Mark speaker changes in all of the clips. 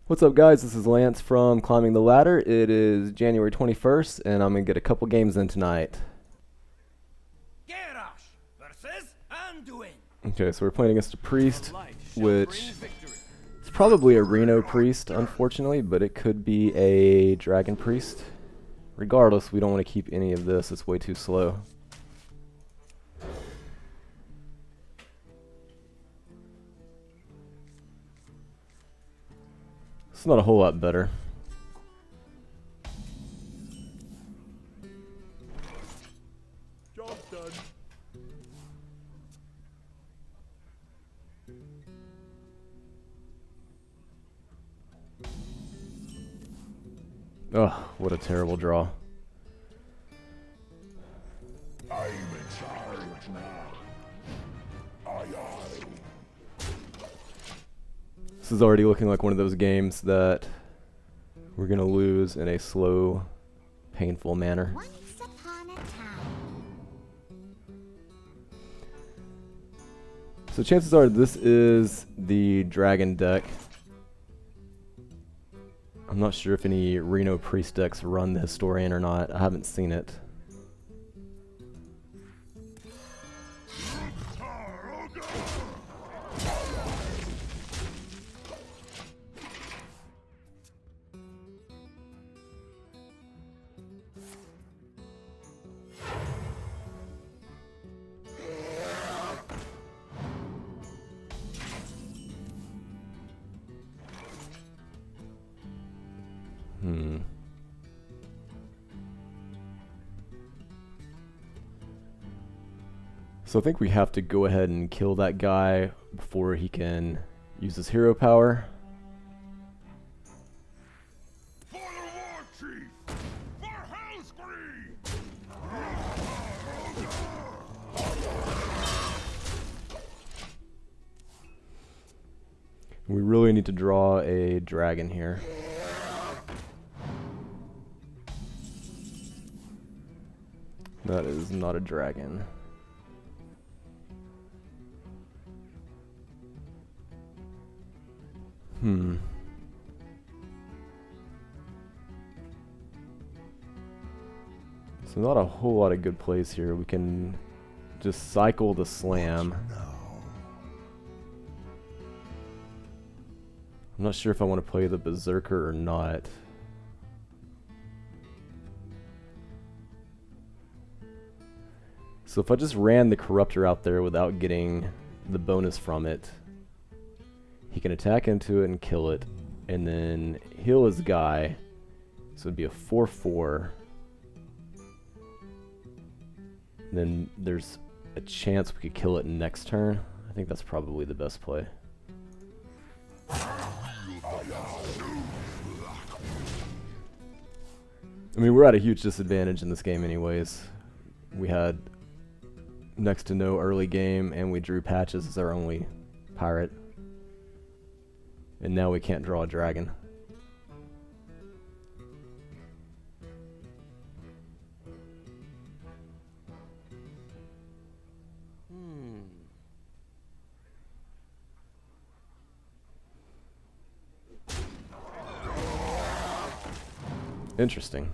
Speaker 1: What's up, guys? This is Lance from Climbing the Ladder. It is January 21st, and I'm going to get a couple games in tonight. Okay, so we're playing against a priest, which is probably a Reno priest, unfortunately, but it could be a dragon priest. Regardless, we don't want to keep any of this. It's way too slow. It's not a whole lot better.
Speaker 2: Job done.
Speaker 1: Ugh, what a terrible draw.
Speaker 2: I'm in charge now. Aye.
Speaker 1: This is already looking like one of those games that we're going to lose in a slow, painful manner.
Speaker 3: Once upon a time.
Speaker 1: So chances are this is the dragon deck. I'm not sure if any Reno priest decks run the historian or not. I haven't seen it. So I think we have to go ahead and kill that guy before he can use his hero power.
Speaker 2: For the war chief! For Hellscream!
Speaker 1: We really need to draw a dragon here. That is not a dragon. So not a whole lot of good plays here. We can just cycle the slam. I'm not sure if I want to play the Berserker or not. So if I just ran the Corruptor out there without getting the bonus from it, he can attack into it and kill it, and then heal his guy. So it'd be a 4/4. And then there's a chance we could kill it next turn. I think that's probably the best play. I mean, we're at a huge disadvantage in this game anyways. We had next to no early game, and we drew Patches as our only pirate. And now we can't draw a dragon. Interesting.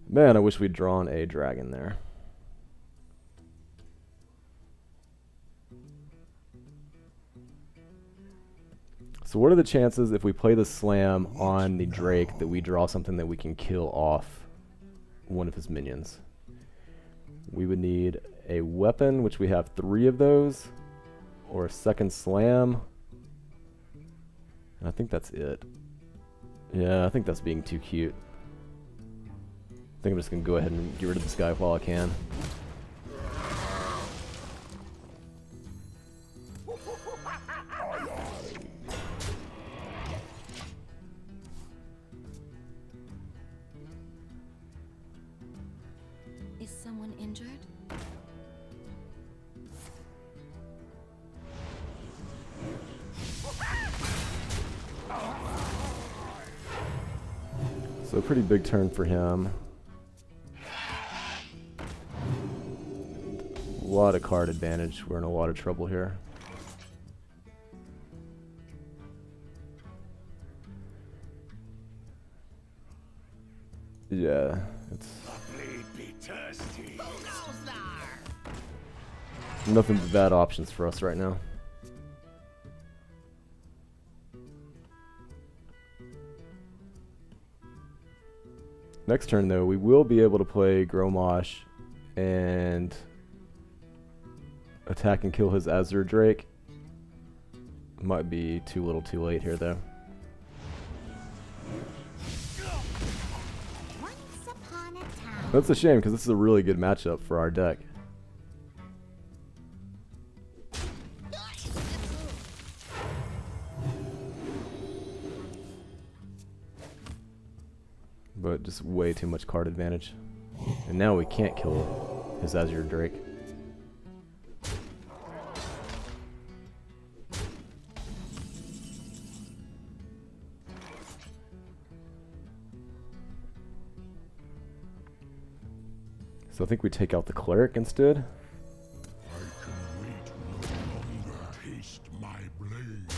Speaker 1: Man, I wish we'd drawn a dragon there. So what are the chances if we play the slam on the Drake that we draw something that we can kill off one of his minions? We would need a weapon, which we have 3 of those, or a second slam. And I think that's it. Yeah, I think that's being too cute. I think I'm just going to go ahead and get rid of this guy while I can.
Speaker 3: Is someone injured?
Speaker 1: So a pretty big turn for him. lot of card advantage. We're in a lot of trouble here. Yeah, it's nothing but bad options for us right now. Next turn, though, we will be able to play Gromosh and attack and kill his Azure Drake. Might be too little too late here, though.
Speaker 3: Once upon a time.
Speaker 1: That's a shame, because this is a really good matchup for our deck. But just way too much card advantage. And now we can't kill his Azure Drake. So I think we take out the Cleric instead.
Speaker 2: I can wait no longer. Taste my blade.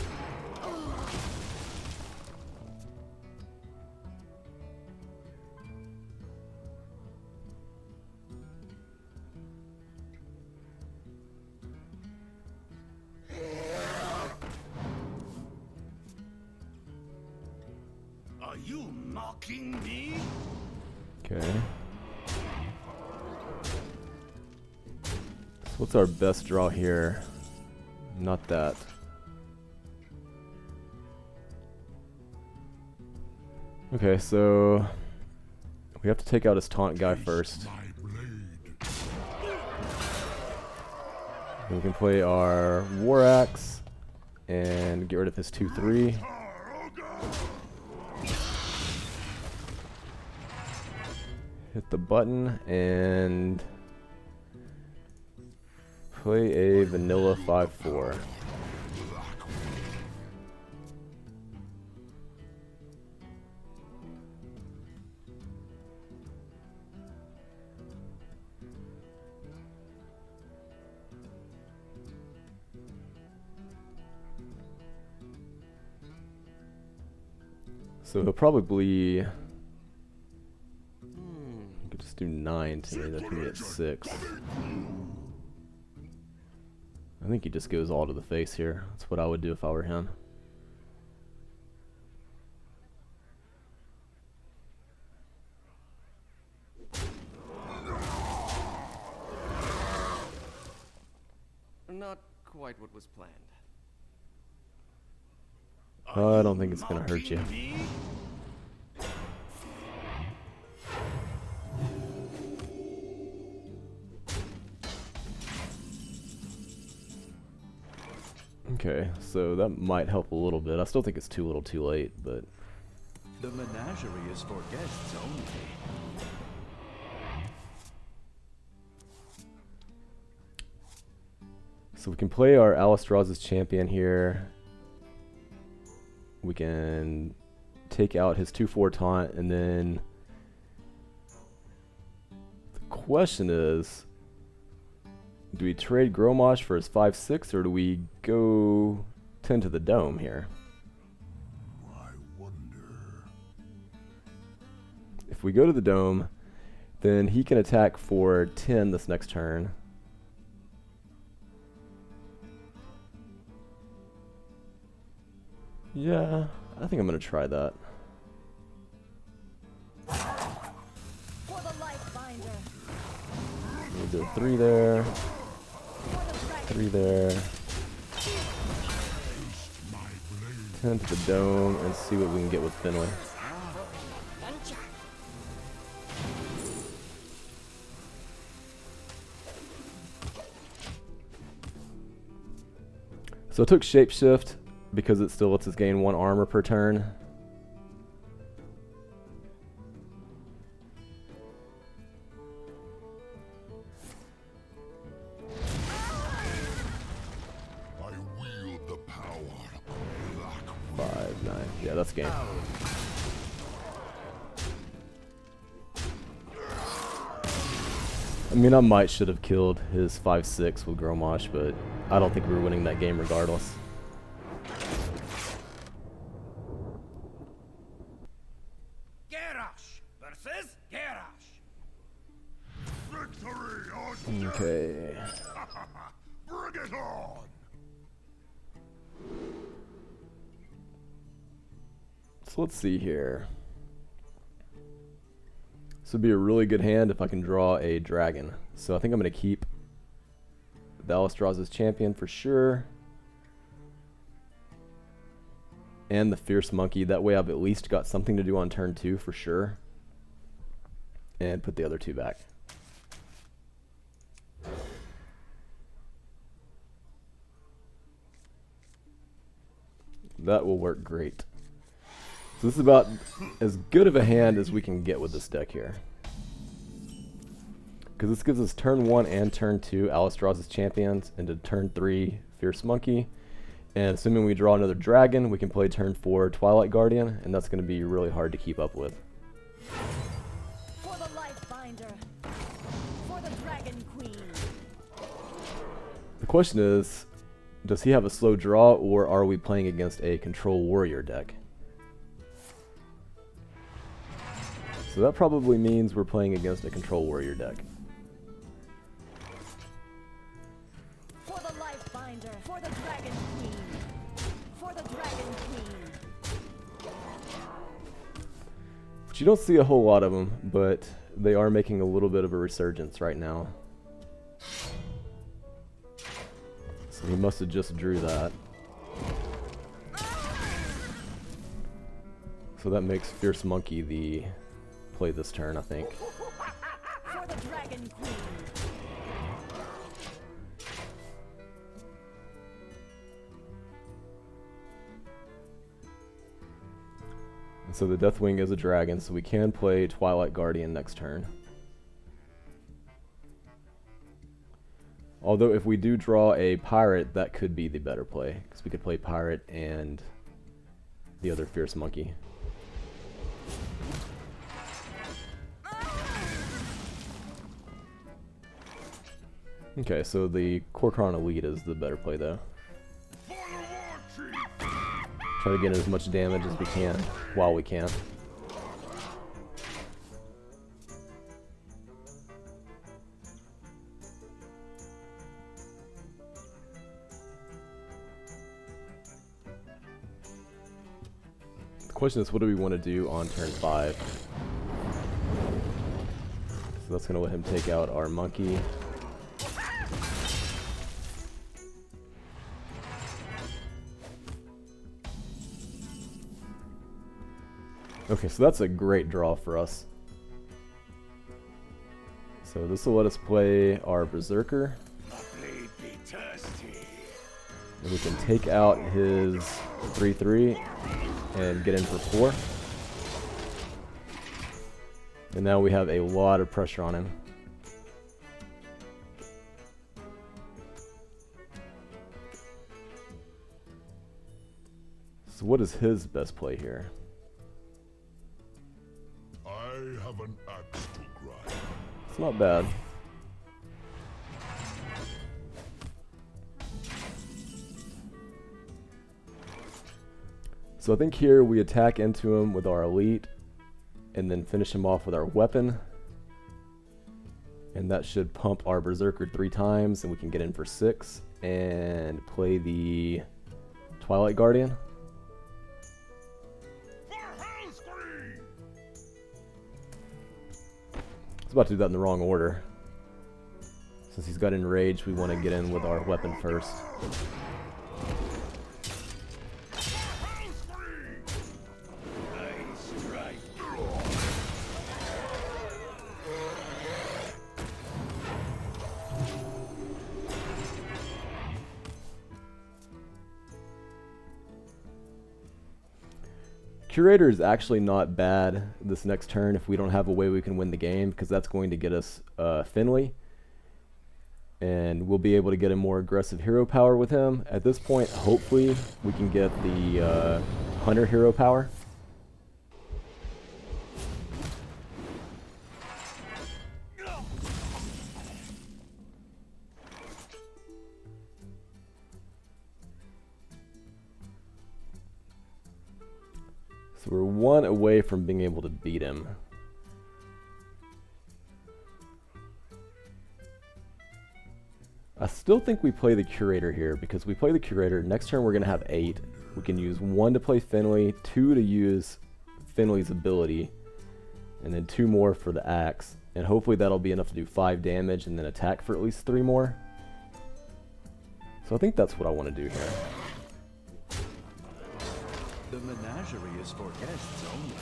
Speaker 4: Are you mocking me?
Speaker 1: Okay. So what's our best draw here? Not that. Okay, so we have to take out his taunt guy first.
Speaker 2: My blade.
Speaker 1: We can play our War Axe and get rid of his 2/3. Hit the button and play a vanilla 5/4. So he'll probably could just do 9 to me. That put me at 6. I think he just goes all to the face here. That's what I would do if I were him.
Speaker 4: Not quite what was planned.
Speaker 1: I don't think it's gonna hurt you.
Speaker 4: Mocking me?
Speaker 1: Okay, so that might help a little bit. I still think it's too little too late, but
Speaker 5: The menagerie is for guests only.
Speaker 1: so we can play our Alistraz's champion here. We can take out his 2/4 taunt, and then the question is, do we trade Gromosh for his 5/6, or do we go 10 to the dome here?
Speaker 2: I wonder.
Speaker 1: If we go to the dome, then he can attack for 10 this next turn. Yeah, I think I'm going to try that.
Speaker 6: For the life binder.
Speaker 1: We'll do a 3 there,
Speaker 6: For the dragon.
Speaker 1: 3 there,
Speaker 2: My blade.
Speaker 1: 10 to the dome, and see what we can get with Finley. So I took Shapeshift because it still lets us gain 1 armor per turn.
Speaker 2: I wield the power of black.
Speaker 1: 5, 9. Yeah, that's game. I mean, I might should have killed his 5/6 with Grommash, but I don't think we were winning that game regardless.
Speaker 4: Garrosh versus Garrosh.
Speaker 2: Victory or
Speaker 1: Okay.
Speaker 2: bring it on!
Speaker 1: So let's see here. This would be a really good hand if I can draw a dragon. So I think I'm going to keep the Alistra's champion for sure. And the Fierce Monkey. That way I've at least got something to do on turn 2 for sure. And put the other 2 back. That will work great. So this is about as good of a hand as we can get with this deck here. Because this gives us turn 1 and turn 2 Alistra's champions, into turn 3 Fierce Monkey. And assuming we draw another dragon, we can play turn 4 Twilight Guardian, and that's going to be really hard to keep up with.
Speaker 6: For the life binder. For the dragon queen.
Speaker 1: The question is, does he have a slow draw, or are we playing against a control warrior deck? So that probably means we're playing against a control warrior deck.
Speaker 6: For the life binder. For the dragon queen. For the dragon queen.
Speaker 1: But you don't see a whole lot of them, but they are making a little bit of a resurgence right now. So he must have just drew that. So that makes Fierce Monkey the play this turn, I think.
Speaker 6: For the dragon queen.
Speaker 1: And so the Deathwing is a dragon, so we can play Twilight Guardian next turn. Although if we do draw a pirate, that could be the better play, because we could play pirate and the other Fierce Monkey. Okay, so the Kor'kron Elite is the better play though. Try to get as much damage as we can while we can. The question is, what do we want to do on turn 5? So that's going to let him take out our monkey. Okay, so that's a great draw for us. So this will let us play our Berserker. And we can take out his 3/3 and get in for 4. And now we have a lot of pressure on him. So what is his best play here?
Speaker 2: I have an axe to grind.
Speaker 1: It's not bad. So I think here we attack into him with our elite and then finish him off with our weapon. And that should pump our Berserker 3 times and we can get in for 6 and play the Twilight Guardian. I was about to do that in the wrong order. Since he's got enraged, we want to get in with our weapon first. Curator is actually not bad this next turn if we don't have a way we can win the game, because that's going to get us Finley. And we'll be able to get a more aggressive hero power with him. At this point, hopefully, we can get the Hunter hero power. So we're one away from being able to beat him. I still think we play the Curator here, because we play the Curator. Next turn we're going to have 8. We can use 1 to play Finley, 2 to use Finley's ability, and then 2 more for the axe. And hopefully that'll be enough to do 5 damage and then attack for at least 3 more. So I think that's what I want to do here.
Speaker 5: The menagerie is for guests only.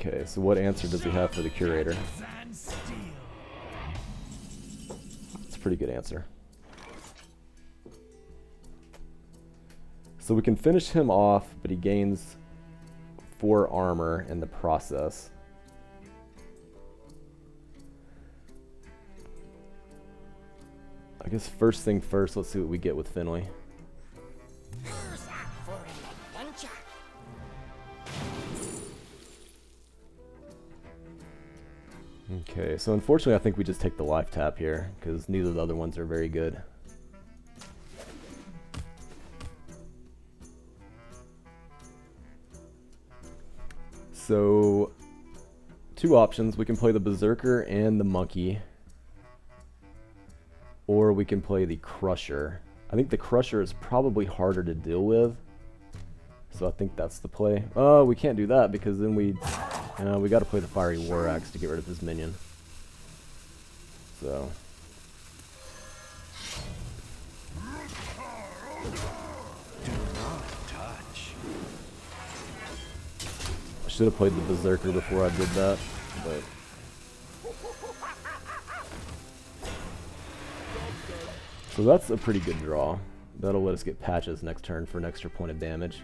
Speaker 1: Okay, so what answer does he have for the Curator? It's a pretty good answer. So we can finish him off, but he gains 4 armor in the process. I guess first thing first, let's see what we get with Finley.
Speaker 3: Who's up for an adventure?
Speaker 1: Okay, so unfortunately I think we just take the life tap here, because neither of the other ones are very good. So, 2 options. We can play the Berserker and the Monkey, or we can play the Crusher. I think the Crusher is probably harder to deal with, so I think that's the play. Oh, we can't do that because then we got to play the Fiery War Axe to get rid of his minion. So.
Speaker 5: Do not touch.
Speaker 1: I should have played the Berserker before I did that, but. So that's a pretty good draw. That'll let us get patches next turn for an extra point of damage.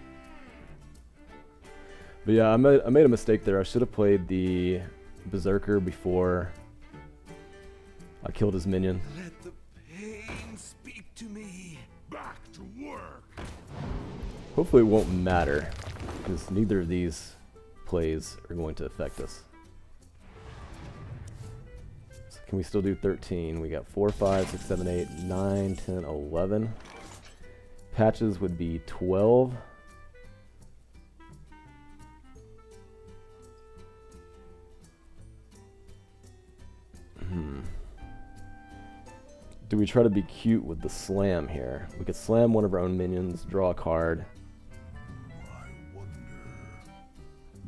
Speaker 1: But yeah, I made a mistake there. I should have played the Berserker before I killed his minion.
Speaker 2: Let the pain speak to me. Back to work.
Speaker 1: Hopefully it won't matter, because neither of these plays are going to affect us. So can we still do 13? We got 4, 5, 6, 7, 8, 9, 10, 11. Patches would be 12. Do we try to be cute with the slam here? We could slam one of our own minions, draw a card.
Speaker 2: I wonder.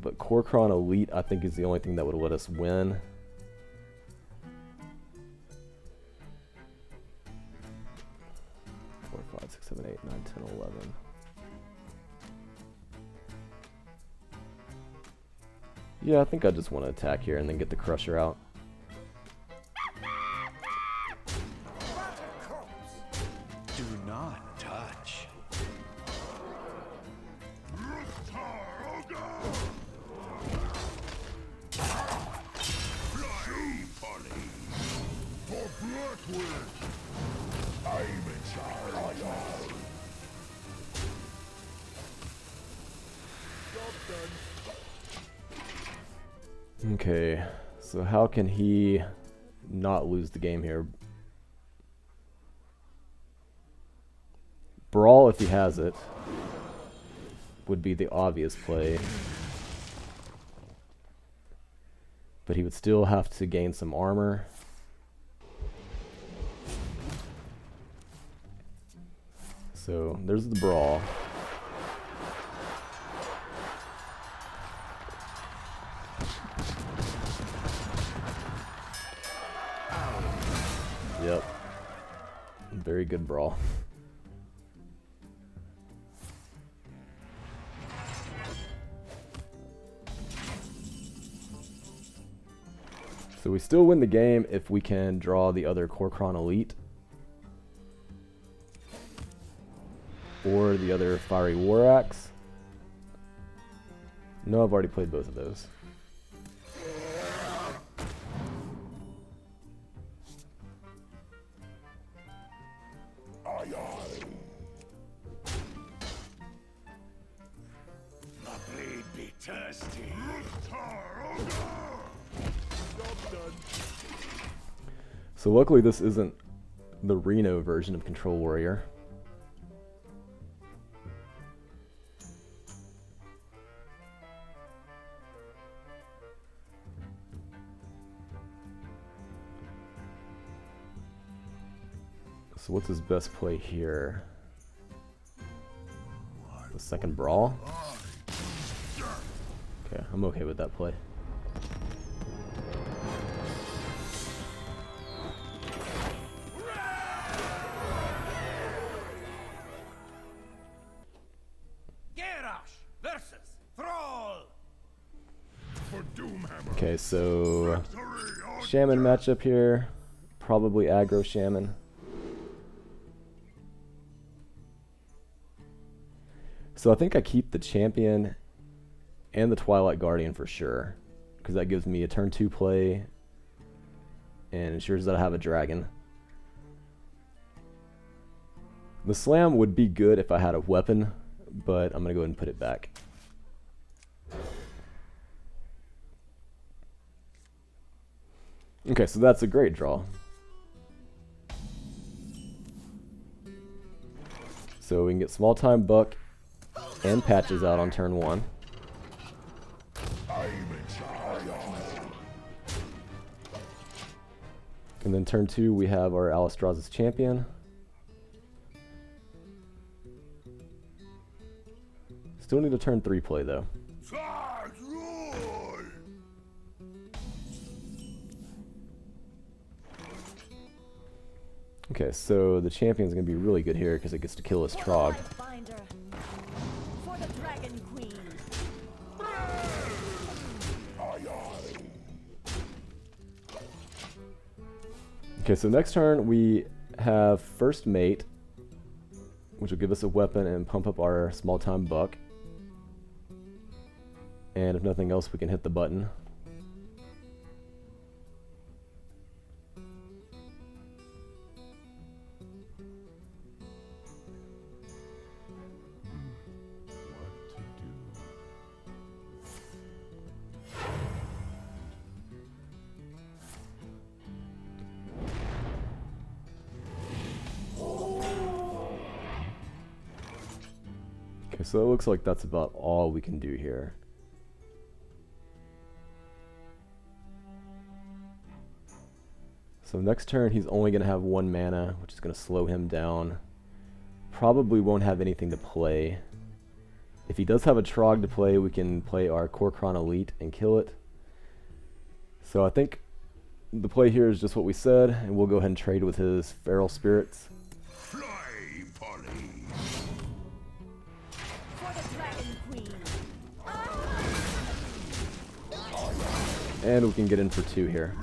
Speaker 1: But Korkron Elite, I think, is the only thing that would let us win. Four, 5, 6, 7, 8, 9, 10, 11. Yeah, I think I just want to attack here and then get the Crusher out.
Speaker 5: Do not touch.
Speaker 2: Flying funny. For Blackwood. I'm in charge.
Speaker 1: Okay, so how can he not lose the game here? Brawl, if he has it, would be the obvious play. But he would still have to gain some armor. So there's the Brawl. Yep. Very good Brawl. So we still win the game if we can draw the other Korkron Elite. Or the other Fiery War Axe. No, I've already played both of those.
Speaker 2: The blade be thirsty.
Speaker 1: So luckily this isn't the Reno version of Control Warrior. So what's his best play here? The second brawl? Okay, I'm okay with that play.
Speaker 4: Garrosh versus Thrall.
Speaker 2: For Doomhammer.
Speaker 1: Okay, so
Speaker 2: Victory or
Speaker 1: Shaman matchup here. Probably aggro Shaman. So I think I keep the Champion and the Twilight Guardian for sure, because that gives me a turn 2 play and ensures that I have a dragon. The Slam would be good if I had a weapon, but I'm going to go ahead and put it back. Okay, so that's a great draw. So we can get Small Time Buck and Patches out on turn 1. And then turn 2 we have our Alistraz's Champion. Still need a turn 3 play though. Okay, so the Champion's gonna be really good here because it gets to kill his Trog.
Speaker 6: Finder. For the Dragon Queen.
Speaker 1: Okay, so next turn we have First Mate, which will give us a weapon and pump up our Small Time Buck. And if nothing else, we can hit the button. Okay, so it looks like that's about all we can do here. So next turn he's only going to have 1 mana, which is going to slow him down. Probably won't have anything to play. If he does have a Trog to play, we can play our Korkron Elite and kill it. So I think the play here is just what we said, and we'll go ahead and trade with his Feral Spirits.
Speaker 2: Fly, Polly.
Speaker 6: For the Dragon Queen.
Speaker 1: And we can get in for 2 here.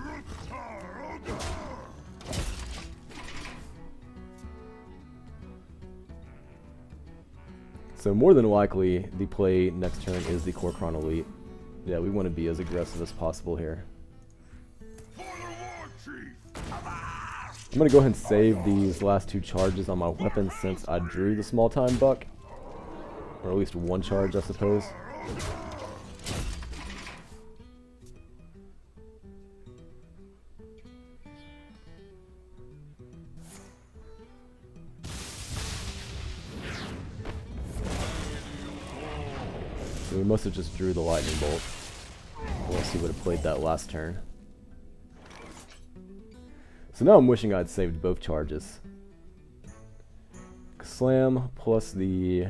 Speaker 1: So more than likely, the play next turn is the Korkron Elite. Yeah, we want to be as aggressive as possible here.
Speaker 2: For the War Chief.
Speaker 1: I'm going to go ahead and save these last 2 charges on my weapon since I drew the Small Time Buck. Or at least 1 charge, I suppose. So we must have just drew the Lightning Bolt. Unless he would have played that last turn. So now I'm wishing I'd saved both charges. Slam plus the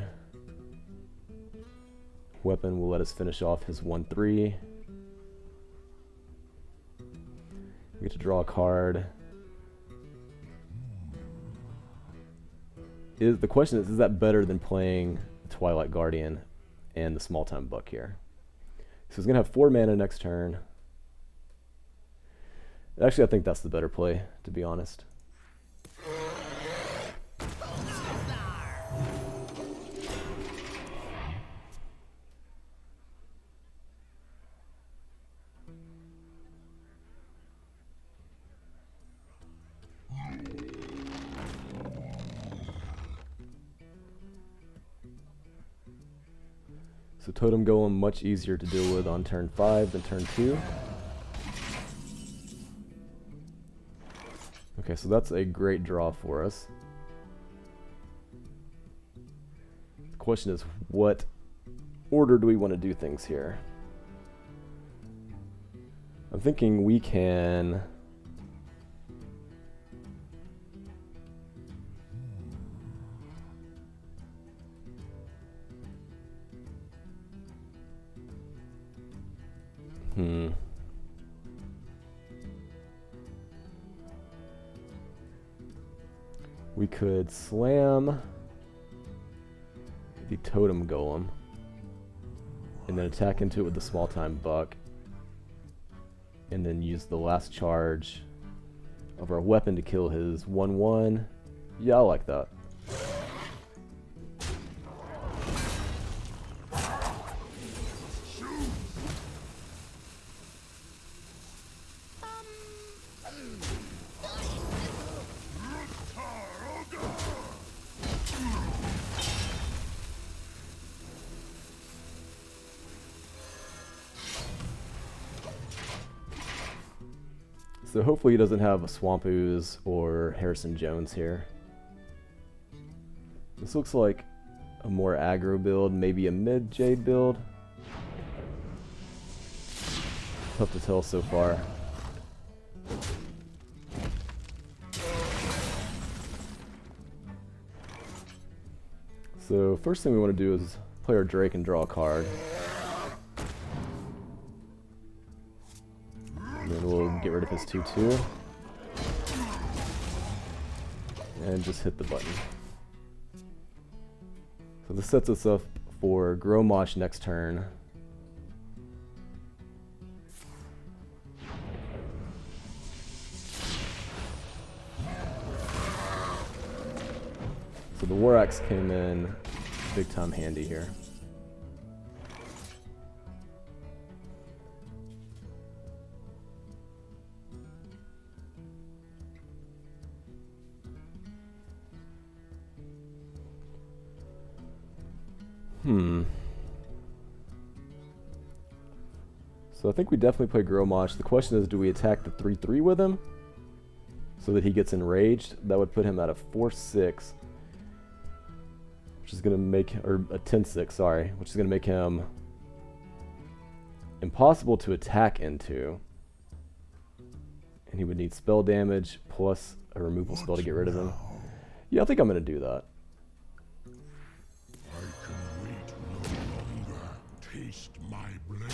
Speaker 1: weapon will let us finish off his 1/3. We get to draw a card. The question is that better than playing Twilight Guardian and the Small Time Buck here? So he's going to have 4 mana next turn. Actually, I think that's the better play, to be honest. So Totem Golem much easier to deal with on turn 5 than turn 2. Okay, so that's a great draw for us. The question is, what order do we want to do things here? I'm thinking we can... We could slam the Totem Golem and then attack into it with the small time buck and then use the last charge of our weapon to kill his 1/1. Yeah, I like that. So hopefully he doesn't have a Swamp Ooze or Harrison Jones here. This looks like a more aggro build, maybe a mid Jade build. Tough to tell so far. So first thing we want to do is play our Drake and draw a card. And then we'll get rid of his 2/2. And just hit the button. So this sets us up for Grommash next turn. So the War Axe came in big time handy here. So I think we definitely play Grommash. The question is, do we attack the 3/3 with him so that he gets enraged? That would put him at a 4/6, which is going to make, or a 10/6, sorry, which is going to make him impossible to attack into. And he would need spell damage plus a removal spell to get rid of him. Yeah, I think I'm going to do that.
Speaker 2: I can wait no longer. Taste my blade.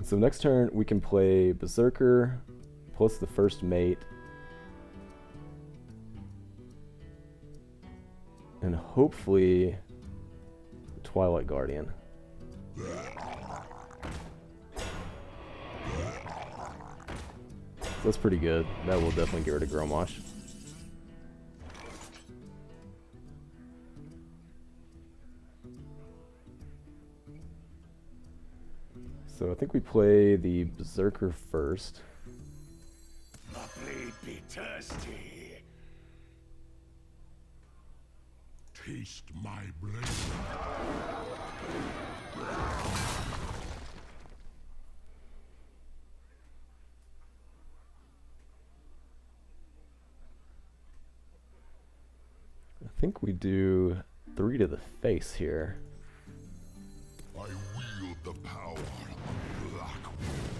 Speaker 1: So next turn we can play Berserker plus the first mate. And hopefully Twilight Guardian. So that's pretty good. That will definitely get rid of Grommash. So I think we play the Berserker first.
Speaker 2: My blade be thirsty. Taste my blade.
Speaker 1: I think we do 3 to the face here.
Speaker 2: I wield the power of black wind.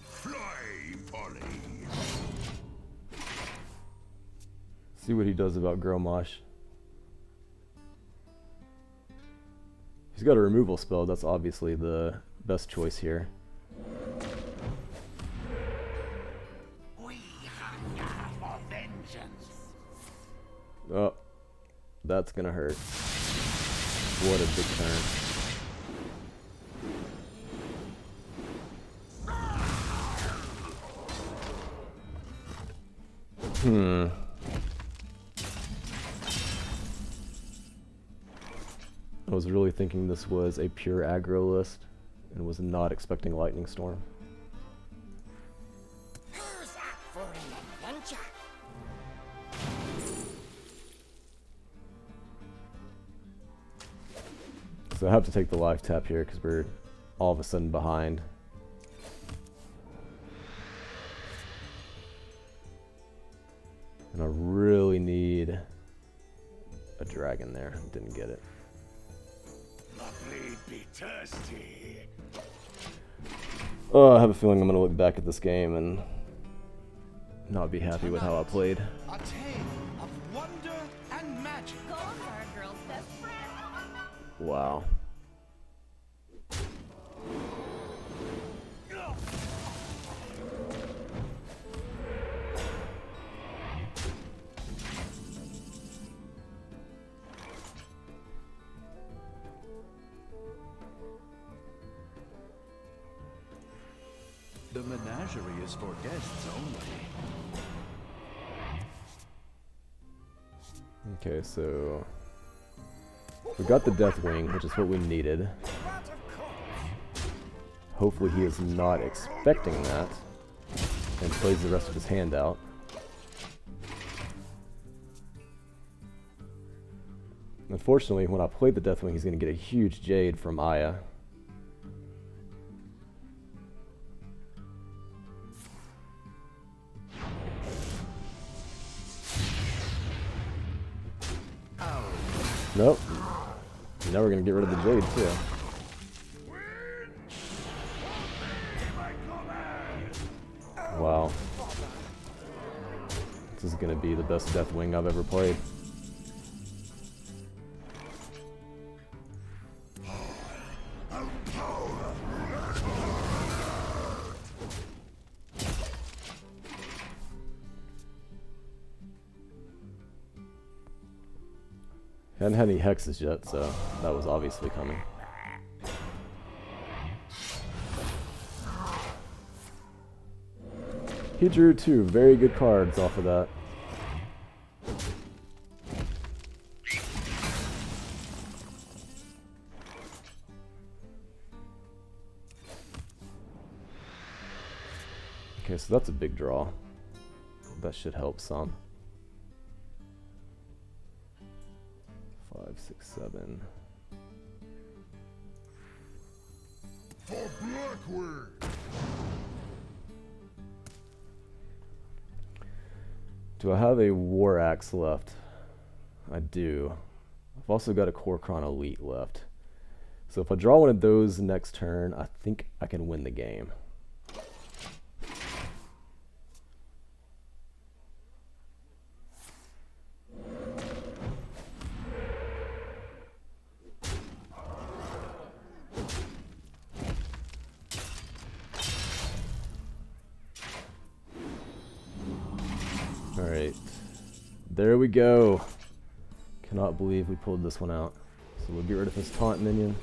Speaker 2: Fly, Polly.
Speaker 1: See what he does about Grommash. He's got a removal spell. That's obviously the best choice here.
Speaker 3: We hunger for vengeance.
Speaker 1: Oh, that's gonna hurt. What a big turn. I was really thinking this was a pure aggro list and was not expecting Lightning Storm.
Speaker 3: Who's up for an adventure?
Speaker 1: So I have to take the life tap here because we're all of a sudden behind. And I really need a dragon there. Didn't get it.
Speaker 2: My blade be thirsty.
Speaker 1: Oh, I have a feeling I'm going to look back at this game and not be happy with how I played.
Speaker 5: A tale of wonder and magic.
Speaker 6: Goals are a girl's best friend.
Speaker 1: Wow.
Speaker 5: The menagerie is for guests only.
Speaker 1: Okay, so we got the Deathwing, which is what we needed. Hopefully he is not expecting that and plays the rest of his hand out. Unfortunately, when I played the Deathwing, he's going to get a huge Jade from Aya. Nope. Now we're going to get rid of the Jade, too. Wow. This is going to be the best Deathwing I've ever played. Hadn't had any hexes yet, so that was obviously coming. He drew 2 very good cards off of that. Okay, so that's a big draw. That should help some. 5, 6, 7.
Speaker 2: For Blackwing.
Speaker 1: Do I have a War Axe left? I do. I've also got a Kor'kron Elite left. So if I draw one of those next turn, I think I can win the game. Alright, there we go. Cannot believe we pulled this one out. So we'll get rid of his taunt minion.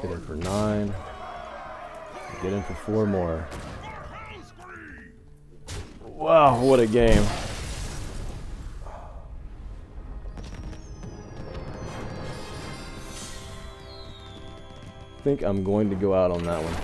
Speaker 1: Get in for 9. Get in for 4 more. Wow, what a game. I think I'm going to go out on that one.